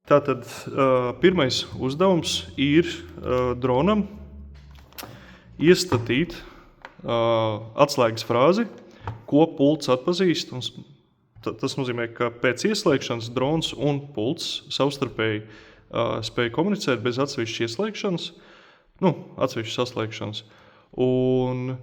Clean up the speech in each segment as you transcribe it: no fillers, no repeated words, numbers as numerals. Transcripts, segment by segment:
Tātad pirmais uzdevums ir dronam iestatīt atslēgas frāzi, ko pults atpazīst. Tas nozīmē, ka pēc ieslēgšanas drons un pults savstarpēji spēj komunicēt bez atsevišķas ieslēgšanas, atsevišķas saslēgšanas. Un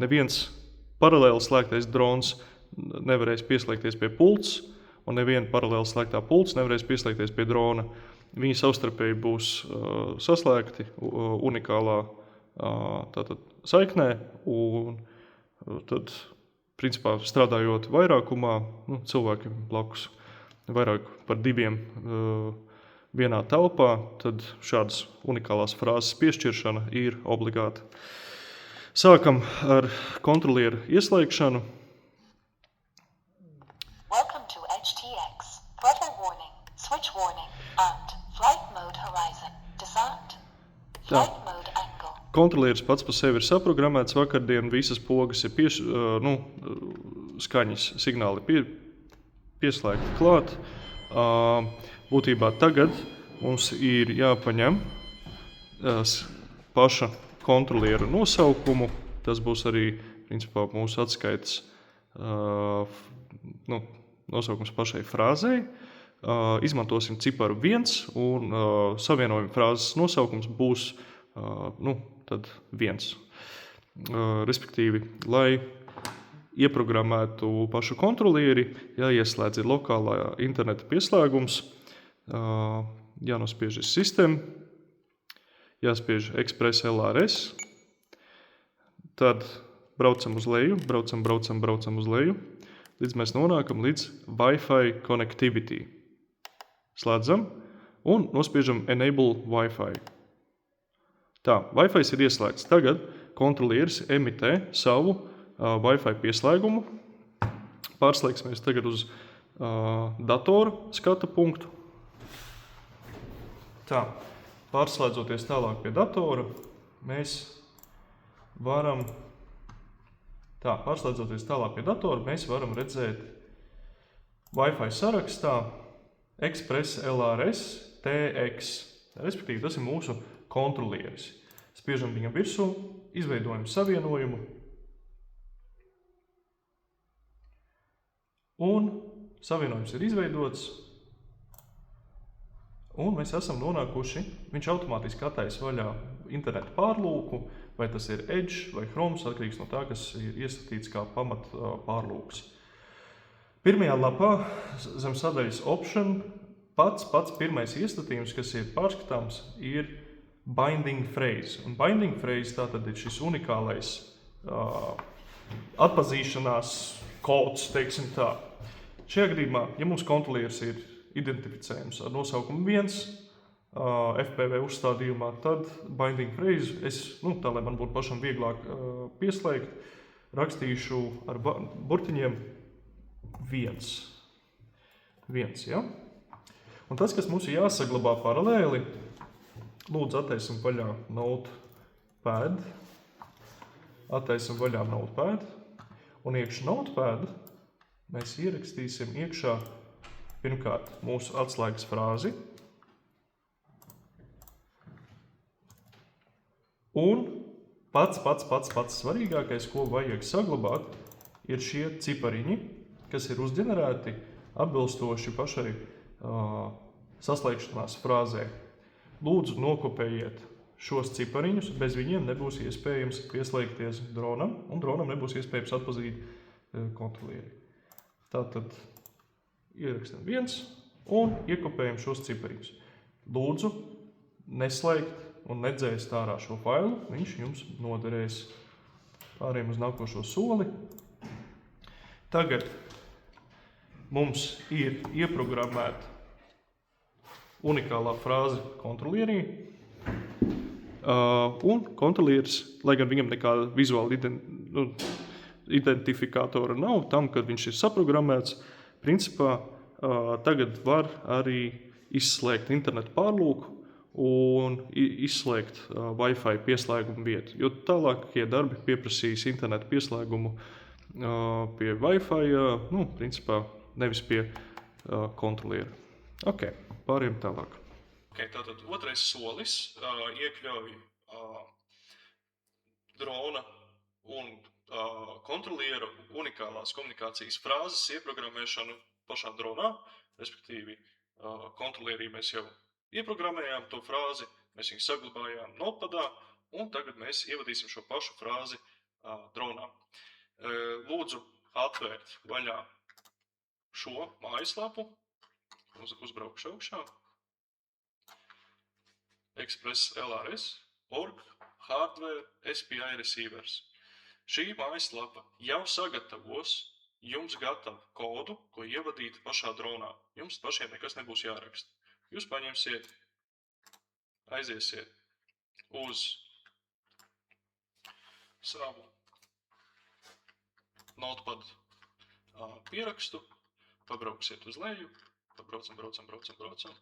neviens paralēli slēgtais drons nevarēs pieslēgties pie pults, un neviena paralēli slēgtā pults nevarēs pieslēgties pie drona. Viņi savstarpēji būs saslēgti unikālā saiknē, un tad, principā, strādājot vairākumā, cilvēki blakus vairāk par diviem vienā telpā, tad šādas unikālās frāzes piešķiršana ir obligāta. Sākam ar kontrolieru ieslēgšanu. Welcome to HTX. Weather warning, switch warning, and flight mode horizon. Disarmed. Flight mode angle. Kontrolieris pats par sevi ir saprogrammēts. Vakardien visas pogas ir skaņas signāli pieslēgti klāt. Būtībā tagad mums ir jāpaņem paša kontroliera nosaukumu. Tas būs arī, principā, mūsu atskaites nosaukums pašai frāzei. Izmantosim ciparu 1 un savienojuma frāzes nosaukums būs tad 1. Respektīvi, lai ieprogrammētu pašu kontrolieri, jāieslēdz ir lokālā interneta pieslēgums, jānospiež System, jāspiež Express LRS, tad braucam uz leju, braucam uz leju, līdz mēs nonākam līdz Wi-Fi Connectivity. Slēdzam un nospiežam Enable Wi-Fi. Tā, Wi-Fi ir ieslēgts. Tagad kontrolieris emitē savu Wi-Fi pieslēgumu. Pārslēgsimies tagad uz datora skata punktu. Tā, pārslēdzoties tālāk pie datora, mēs varam redzēt Wi-Fi sarakstā Express LRS TX. Respektīvi, tas ir mūsu kontrolieris. Spiežam viņam virsū, izveidojam savienojumu. Un savienojums ir izveidots. Un mēs esam nonākuši, viņš automātiski attaisa vaļā internetu pārlūku, vai tas ir Edge vai Chrome, atkarīgs no tā, kas ir iesatīts kā pamat pārlūks. Pirmajā lapā zem sadaļas Option pats pirmais iestatījums, kas ir pārskatāms, ir binding phrase. Un binding phrase tātad ir šis unikālais atpazīšanās kods, teiksim tā. Šajā gadījumā, ja mums kontrolieris ir identificējums ar nosaukumu 1 FPV uzstādījumā, tad binding phrase, tā lai man būtu pašam vieglāk pieslēgt, rakstīšu ar burtiņiem 1. Ja? Un tas, kas mums ir jāsaglabā paralēli, lūdzu attaisim vaļā Notepad, un iekš Notepad mēs ierakstīsim iekšā pirmkārt mūsu atslēgas frāzi, un pats svarīgākais, ko vajag saglabāt, ir šie cipariņi, kas ir uzģenerēti atbilstoši pašai saslēgšanās frāzē. Lūdzu, nokopējiet šos cipariņus, bez viņiem nebūs iespējams pieslēgties dronam, un dronam nebūs iespējams atpazīt kontrolieri. Tātad ierakstam 1 un iekopējam šos cipariņus. Lūdzu, neslēgt un nedzēst ārā šo failu, viņš jums noderēs. Pārējiem uz nākošo soli. Tagad mums ir ieprogrammēta unikālā frāze kontrolierī, un kontrolieris, lai gan viņam nekāda vizuāla identifikātora nav tam, kad viņš ir saprogrammēts, principā tagad var arī izslēgt internetu pārlūku un izslēgt Wi-Fi pieslēgumu vietu, jo tālākie darbi pieprasīs internetu pieslēgumu pie Wi-Fi, principā nevis pie kontroliera. Ok, pāriem tālāk. Okay, tātad otrais solis iekļauj drona un kontroliera unikālās komunikācijas frāzes ieprogrammēšanu pašā dronā, respektīvi kontrolierī mēs jau ieprogrammējām to frāzi, mēs viņu saglabājām notepadā, un tagad mēs ievadīsim šo pašu frāzi dronā. Lūdzu atvērt vaļā šo mājaslapu, uzbraukšu augšā, express.lrs.org hardware SPI receivers. Šī mājaslapa jau sagatavos jums gatavu kodu, ko ievadīt pašā dronā. Jums pašiem nekas nebūs jāraksta. Jūs paņemsiet, aiziesiet uz savu notepad pierakstu, pabrauksiet uz leju, braucam.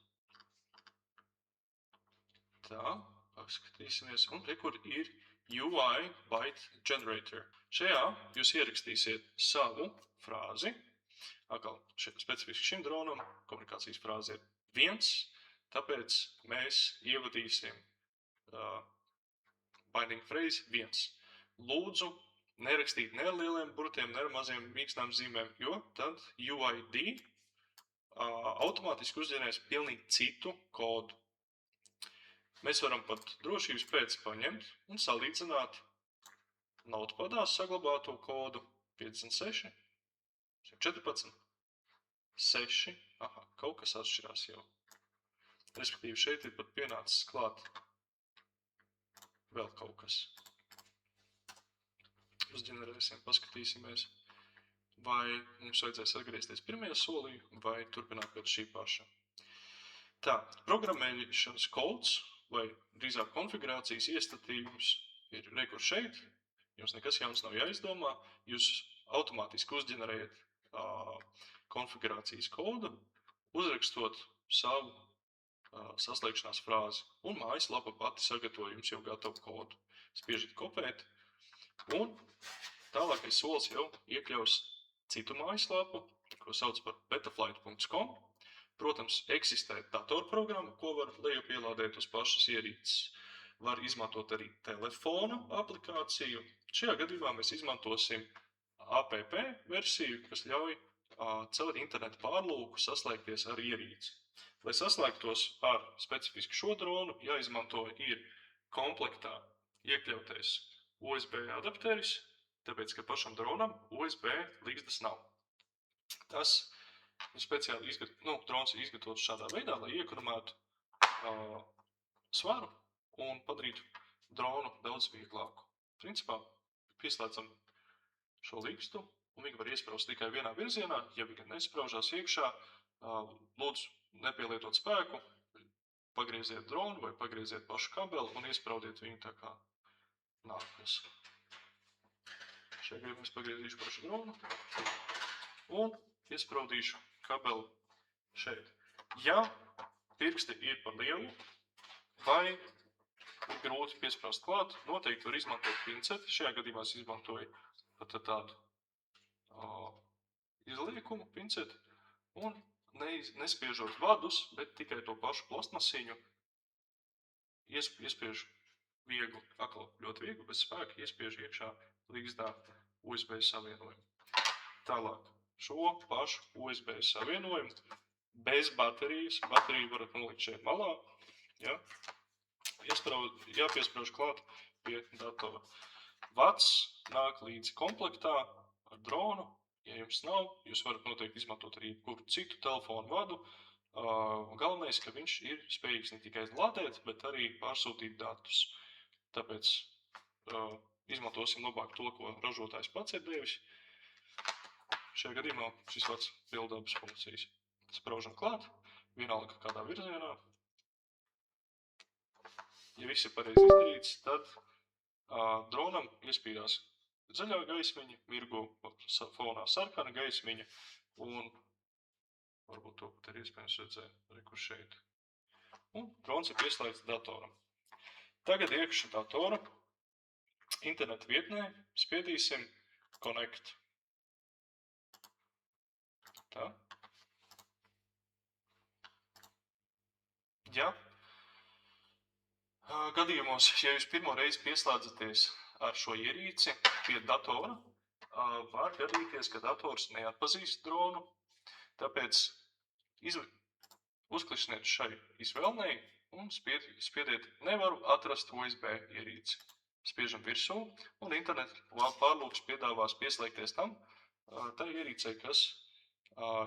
Tā, paskatīsimies, un re, kur ir UI byte generator. Šajā jūs ierakstīsiet savu frāzi. Atkal, specifiski šim dronam komunikācijas frāze ir 1, tāpēc mēs ievadīsim binding phrase 1. Lūdzu, nerakstīt ne ar lieliem burtiem, ne ar maziem mīkstām zīmēm, jo tad UID automātiski uzģenerēs pilnīgi citu kodu. Mēs varam pat drošības pēc paņemt un salīdzināt notepadā saglabāto kodu 56, 114, 6. Aha, kaut kas atšķirās jau. Respektīvi šeit ir pat pienācis klāt vēl kaut kas. Uzģenerēsim, paskatīsimies, vai mums vajadzēs atgriezties pirmajā solī, vai turpināt pēc šī paša. Tā, programmēšanas kods vai drīzāk konfigurācijas iestatījums ir rekur šeit. Jums nekas jauns nav jāizdomā. Jūs automātiski uzģenerējat konfigurācijas kodu, uzrakstot savu saslēgšanās frāzi. Un mājaslapa pati sagatavo jums jau gatavu kodu. Spiežat kopēt. Un tālākais solis jau iekļaus citu mājaslapu, ko sauc par betaflight.com. Protams, eksistē datorprogramma, ko var lejupielādēt uz pašas ierīces. Var izmantot arī telefona aplikāciju. Šajā gadījumā mēs izmantosim app versiju, kas ļauj caur internetu pārlūku saslēgties ar ierīci. Lai saslēgtos ar specifiski šo dronu, jāizmanto ir komplektā iekļautais USB adapteris, tāpēc, ka pašam dronam USB līgzdas nav. Tas speciāli drons ir izgatavots šādā veidā, lai iekonomētu svaru un padarītu dronu daudz vieglāku. Principā pieslēdzam šo līgstu un viņi var iespraust tikai vienā virzienā. Ja viņi nespraužās iekšā, lūdzu nepielietot spēku, pagrieziet dronu vai pagrieziet pašu kabeli un iespraudiet viņu tā kā nākas. Šajā gadījumā es pagriezīšu pašu dronu un iespraudīšu kabeli šeit. Ja pirksti ir par lielu vai ir grūti piesprāst klāt, noteikti var izmantot pinceti. Šajā gadījumā es izmantoju pat tādu izliekumu pinceti un nespiežot vadus, bet tikai to pašu plastmasiņu iespiežu viegli, ļoti viegli, bez spēka iespiežu iekšā līgzdā USB savienojumu. Tālāk. Šo pašu USB savienojumu bez baterijas. Bateriju varat nolikt šeit malā. Ja? Jāpiesprauž klāt pie datora. Vads nāk līdz komplektā ar dronu. Ja jums nav, jūs varat noteikti izmantot arī kuru citu telefonu vadu. Galvenais, ka viņš ir spējīgs ne tikai lādēt, bet arī pārsūtīt datus. Tāpēc izmantosim labāk to, ko ražotājs pats ir devis. Šajā gadījumā šis vads pilda abas funkcijas. Spraužam klāt, vienalga kādā virzienā. Ja viss ir pareizi izdarīts, tad dronam iespīdās zaļā gaismiņa, mirgo fonā sarkana gaismiņa un varbūt to pat ir iespējams redzēt rekur šeit. Un drons ir pieslēgts datoram. Tagad iekšā datora interneta vietnē spiedīsim Connect. Tā. Ja gadījumos, ja jūs pirmo reizi pieslēdzaties ar šo ierīci pie datora, var gadīties, ka dators neatpazīst dronu, tāpēc uzklikšķiniet šai izvēlnei un spiediet nevaru atrast USB ierīci. Spiežam virsū un interneta pārlūks piedāvās pieslēgties tai ierīcei, kas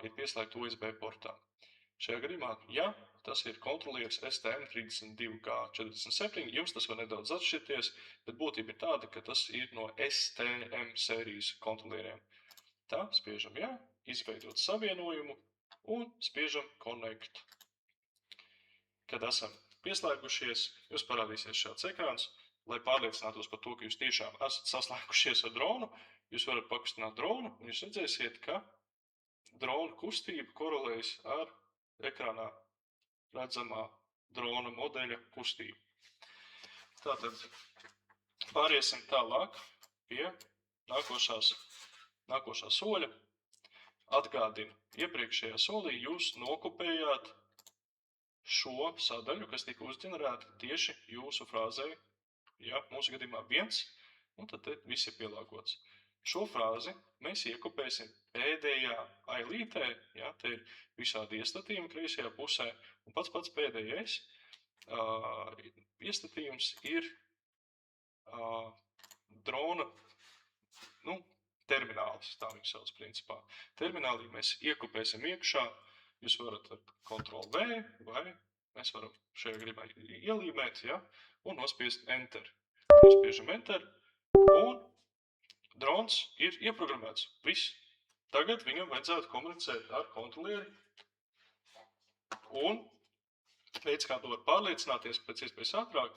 ir pieslēgta USB portā. Šajā gadījumā, ja tas ir kontrolieris STM32K47, jums tas var nedaudz atšķirties, bet būtība ir tāda, ka tas ir no STM sērijas kontrolieriem. Tā, spiežam jā, izveidot savienojumu un spiežam connect. Kad esam pieslēgušies, jums parādīsies šāds ekrāns, lai pārliecinātos par to, ka jūs tiešām esat saslēgušies ar dronu, jūs varat pakustināt dronu un jūs redzēsiet, ka drona kustība korelējas ar ekrānā redzamā drona modeļa kustību. Tātad pāriesim tālāk pie nākošā soļa. Atgādinu, iepriekšējā solī jūs nokopējāt šo sadaļu, kas tika uzģenerēta tieši jūsu frāzē, ja, mūsu gadījumā 1, un tad te viss ir pielāgots. Šo frāzi mēs iekopēsim pēdējā ailītē, ja, te ir visādi iestatījumi kreisajā pusē, un pats pēdējais iestatījums ir drona, terminālis, tā viņš sauc principā. Terminālī mēs iekopēsim iekšā, jūs varat ar Ctrl+V, vai mēs varam šajā gadījumā ielīmēt, ja, un nospiest Enter. Nospiežam Enter, un drons ir ieprogrammēts. Viss. Tagad viņam vajadzētu komunicēt ar kontrolieri. Un veids, kā to var pārliecināties pēc iespējas ātrāk,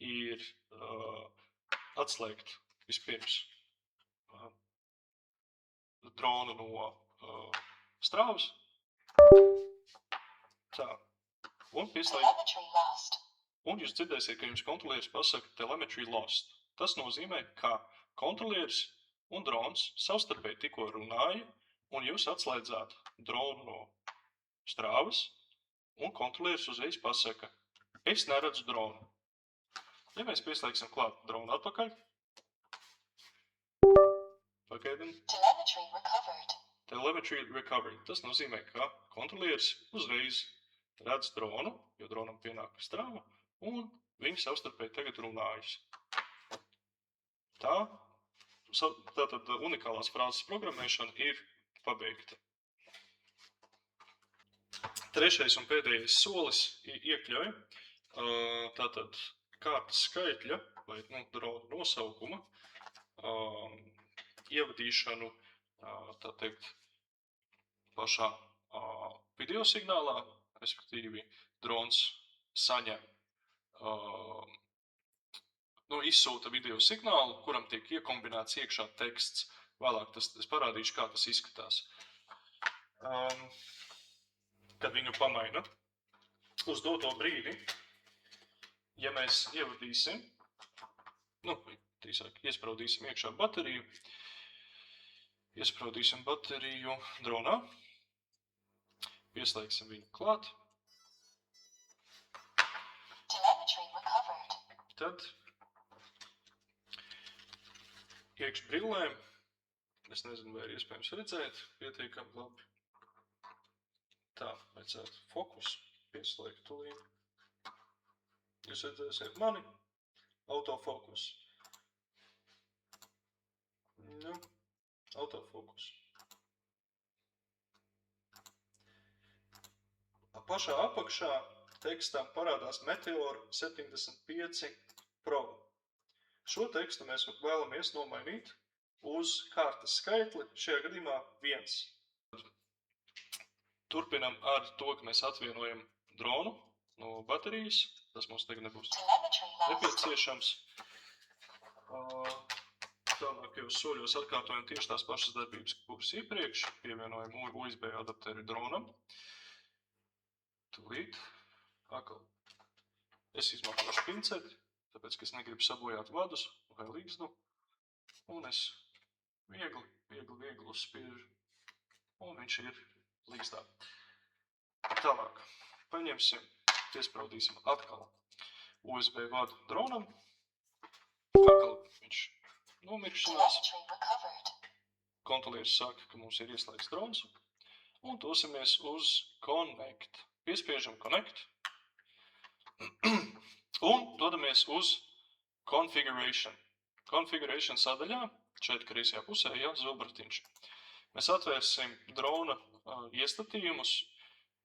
ir atslēgt vispirms dronu no strāvas. Tā. Un pieslēgt. Un jūs dzirdēsiet, ka jums kontrolieris pasaka telemetry lost. Tas nozīmē, ka kontrolieris un drons savstarpēji tikko runāja, un jūs atslēdzāt dronu no strāvas, un kontrolieris uzreiz pasaka, es neredzu dronu. Ja mēs pieslēgsim klāt dronu atpakaļ, pagaidam. Telemetry recovered. Tas nozīmē, ka kontrolieris uzreiz redz dronu, jo dronam pienāk strāva, un viņi savstarpēji tagad runājas. Tātad unikālās frāzes programmēšana ir pabeigta. Trešais un pēdējais solis iekļauj tātad kārtas skaitļa vai drona nosaukuma ievadīšanu, tā teikt, pašā video signālā, respektīvi drons saņem izsūta video signālu, kuram tiek iekombinēts iekšā teksts. Vēlāk es parādīšu, kā tas izskatās. Kad viņu pamaina uz doto brīdi, ja mēs ievadīsim, iespraudīsim iekšā bateriju, dronā, pieslēgsim viņu klāt, tad iekš brillēm, es nezinu, vai ir iespējams redzēt, pietiekami labi. Tā, vajadzētu fokus pieslēgt tūlīt. Jūs redzēsiet mani, autofokus. Autofokus. Pašā apakšā tekstā parādās Meteor 75 Pro. Šo tekstu mēs vēlamies nomainīt uz kārtas skaitli, šajā gadījumā 1. Turpinam ar to, ka mēs atvienojam dronu no baterijas. Tas mums tagad nebūs nepieciešams. Tālākajos soļos atkārtojam tieši tās pašas darbības, kuras iepriekš. Pievienojam USB adapteri dronam. Tūlīt. Es izmantošu pinceti, tāpēc, ka es negribu sabojāt vadus vai līgzdu. Un es viegli uzspiežu. Un viņš ir līgzdā. Tālāk. Paņemsim Piespraudīsim atkal USB vadu dronam. Atkal viņš nomirkšanās. Telemetry recovered. Kontrolieris saka, ka mums ir ieslēgts drons. Un dosimies uz Connect. Piespiežam Connect. Un dodamies uz Configuration. Configuration sadaļā, šeit kreisajā pusē, zobratiņš. Mēs atvērsim drona iestatījumus.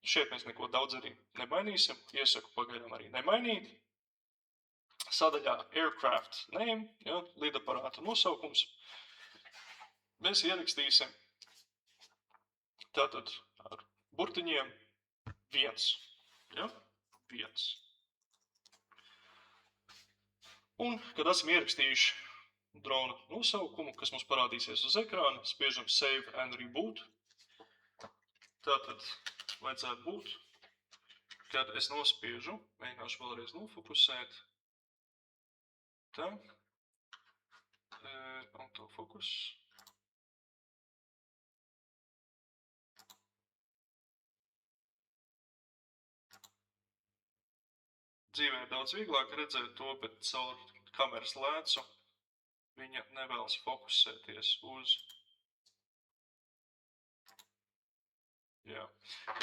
Šeit mēs neko daudz arī nemainīsim. Iesaku pagaidām arī nemainīt. Sadaļā Aircraft Name, lidaparāta nosaukums. Mēs ierakstīsim tātad ar burtiņiem 1. 1. Un, kad esam ierakstījuši drona nosaukumu, kas mums parādīsies uz ekrāna, spiežam Save and Reboot. Tātad vajadzētu būt, kad es nospiežu, mēģināšu vēlreiz nofokusēt. Tā. Autofokus. Dzīvē ir daudz vieglāk redzēt to, bet caur kameras lēcu viņa nevēlas fokusēties uz.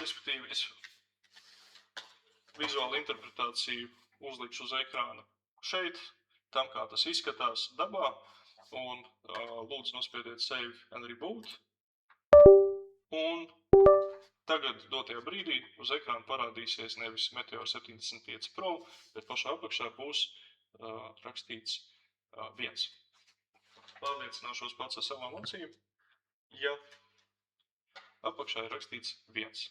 Respektīvi, es vizuālu interpretāciju uzlikšu uz ekrāna šeit, tam kā tas izskatās dabā, un lūdzu nospiediet Save and Reboot. Un tagad dotajā brīdī uz ekrāna parādīsies nevis Meteor 75 Pro, bet pašā apakšā būs rakstīts 1. Pārliecināšos pats ar savām acīm, ja apakšā ir rakstīts 1.